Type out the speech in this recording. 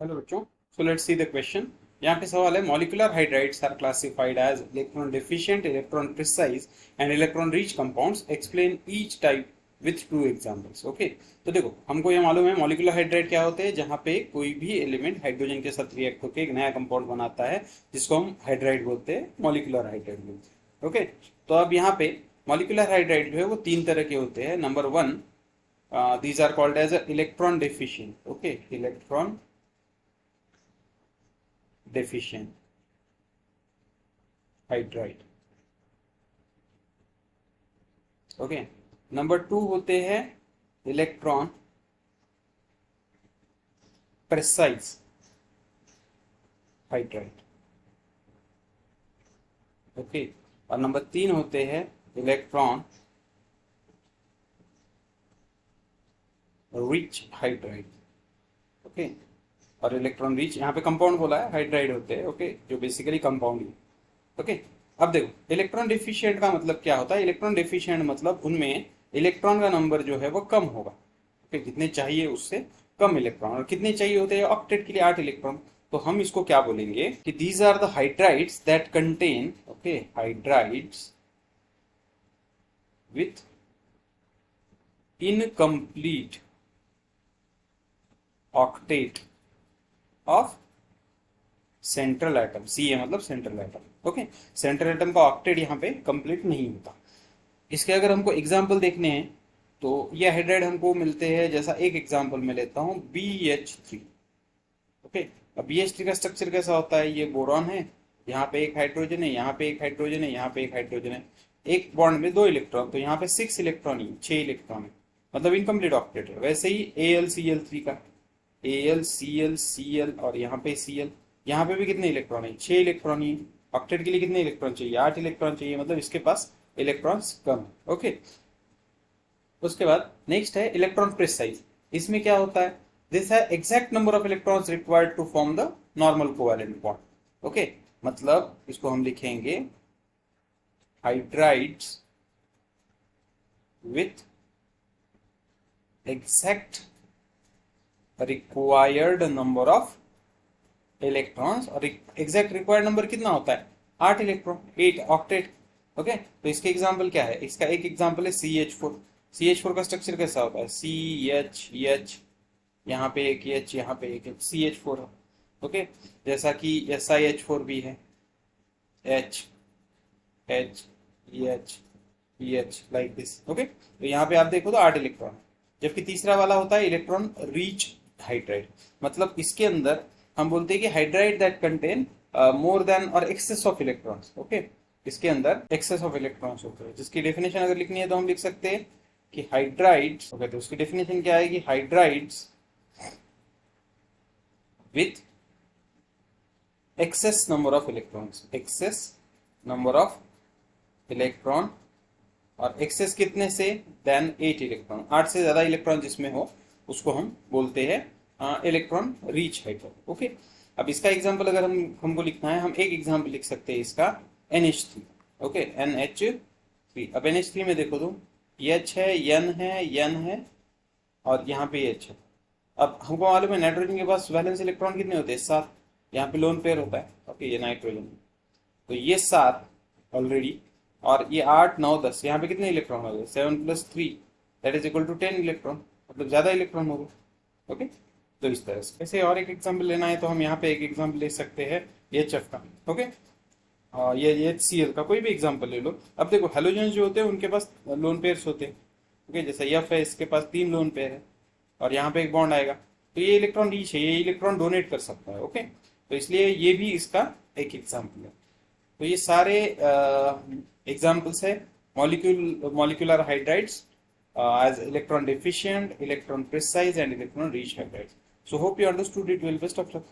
Hello बच्चों, so let's see the question. यहाँ पे सवाल है, molecular hydrides are classified as electron deficient, electron precise and electron rich compounds. Explain each type with two examples. Okay, तो देखो हमको ये मालूम है मॉलिक्यूलर हाइड्राइड क्या होते हैं, जहाँ पे कोई भी एलिमेंट हाइड्रोजन के साथ रिएक्ट होकर एक नया कंपाउंड बनाता है, जिसको हम हाइड्राइड बोलते हैं, मॉलिक्यूलर हाइड्राइड बोलते हैं। ओके, तो अब यहाँ पे मॉलिक्यूलर हाइड्राइड जो है वो तीन तरह के होते हैं। Number one, these are called as electron deficient. Okay, electron deficient hydride. Okay, number two होते हैं इलेक्ट्रॉन प्रिसाइज हाइड्राइड। ओके, और नंबर तीन होते हैं इलेक्ट्रॉन रिच हाइड्राइड। ओके, और इलेक्ट्रॉन रिच यहाँ पे कंपाउंड बोला है, हाइड्राइड होते हैं। ओके, जो बेसिकली कंपाउंड है। ओके, अब देखो इलेक्ट्रॉन डिफिशिएंट का मतलब क्या होता है। इलेक्ट्रॉन डिफिशिएंट मतलब उनमें इलेक्ट्रॉन का नंबर जो है वो कम होगा। ओके, जितने चाहिए उससे कम इलेक्ट्रॉन। और कितने चाहिए होते हैं ऑक्टेट के लिए? 8 इलेक्ट्रॉन। तो हम इसको क्या बोलेंगे कि these are the hydrides that contain, okay, hydrides with incomplete octet of central atom. C A मतलब central atom. Okay, central atom का ऑक्टेट यहाँ पे कंप्लीट नहीं होता। इसके अगर हमको एग्जाम्पल देखने हैं तो ये हाइड्राइड हमको मिलते हैं, जैसा एक एग्जाम्पल मैं लेता हूँ, BH3। ओके, अब BH3 का स्ट्रक्चर कैसा होता है? ये बोरॉन है, यहाँ पे एक हाइड्रोजन है, यहाँ पे एक हाइड्रोजन है, यहाँ पे एक हाइड्रोजन है, एक बॉन्ड में 2 इलेक्ट्रॉन, तो यहाँ पे 6 इलेक्ट्रॉन ही, 6 इलेक्ट्रॉन है, मतलब इनकम्प्लीट ऑक्टेट है। वैसे ही AlCl3 का AlClCl और यहाँ पे Cl, यहाँ पे भी कितने इलेक्ट्रॉन है? 6 इलेक्ट्रॉन ही। ऑक्टेट के लिए कितने इलेक्ट्रॉन चाहिए? 8 इलेक्ट्रॉन चाहिए, मतलब इसके पास इलेक्ट्रॉन्स कम है। ओके, उसके बाद नेक्स्ट है इलेक्ट्रॉन प्रिसाइज। इसमें क्या होता है? दिस है exact number of electrons required to form the normal covalent bond. Okay, मतलब इसको हम लिखेंगे hydrides with exact required number of electrons. और एग्जैक्ट रिक्वायर्ड नंबर कितना होता है? 8 इलेक्ट्रॉन, 8 ऑक्टेट। ओके, तो इसके एग्जांपल क्या है? इसका एक एग्जांपल है CH4। CH4 का स्ट्रक्चर कैसा होता है? CH, यहाँ पे एक H, यहाँ पे एक H, CH4 है। ओके, जैसा कि SiH4 भी है, H H EH EH like this. Okay, तो यहाँ पे आप देखो तो 8 इलेक्ट्रॉन। जबकि तीसरा वाला होता है इलेक्ट्रॉन रीच हाइड्राइड, मतलब इसके अंदर हम बोलते हैं कि hydride that contain more than और एक्सेस ऑफ इलेक्ट्रॉन्स। ओके, इसके अंदर एक्सेस ऑफ इलेक्ट्रॉन्स होते हैं, जिसकी डेफिनेशन अगर लिखनी है तो हम लिख सकते हैं कि हाइड्राइड्स। ओके, तो उसकी डेफिनेशन क्या है कि hydrides with excess number of electrons, excess number of electron, और एक्सेस कितने से? देन 8 इलेक्ट्रॉन, 8 से ज्यादा इलेक्ट्रॉन जिसमें हो उसको हम बोलते हैं इलेक्ट्रॉन रीच हाइड्राइड। ओके, अब इसका एग्जांपल अगर हमको लिखना है, हम एक एग्जांपल लिख सकते हैं इसका, NH3। Okay, NH3। अब NH3 में देखो तुम, H है, N है, N है, और यहाँ पे H है। अब हमको मालूम है नाइट्रोजन के पास वैलेंस इलेक्ट्रॉन कितने होते हैं? 7। यहाँ पे लोन पेयर होता है। ओके, ये नाइट्रोजन, तो ये 7 ऑलरेडी, और ये 8 9 10, यहाँ पे कितने इलेक्ट्रॉन हो गए? 7 + 3 that is equal to 10 electron, मतलब ज्यादा इलेक्ट्रॉन हो गए। ओके, तो इस तरह से। ऐसे और एक एग्जांपल लेना है तो हम यहाँ पे एक एग्जांपल ले सकते हैं HF का। ओके, ये HCl का कोई भी एग्जांपल ले लो। अब देखो हेलोजन जो होते हैं उनके पास लोन पेयर्स होते हैं। ओके, जैसे F है, इसके पास 3 लोन पेयर है, और यहाँ पे एक बॉन्ड आएगा, तो ये इलेक्ट्रॉन रीच है, ये इलेक्ट्रॉन डोनेट कर सकता है। ओके, तो इसलिए ये भी इसका एक एग्जाम्पल है। तो ये सारे एग्जाम्पल्स है molecular hydrides as electron deficient, electron precise and electron rich hydrides. So hope you understood it well. Best of luck.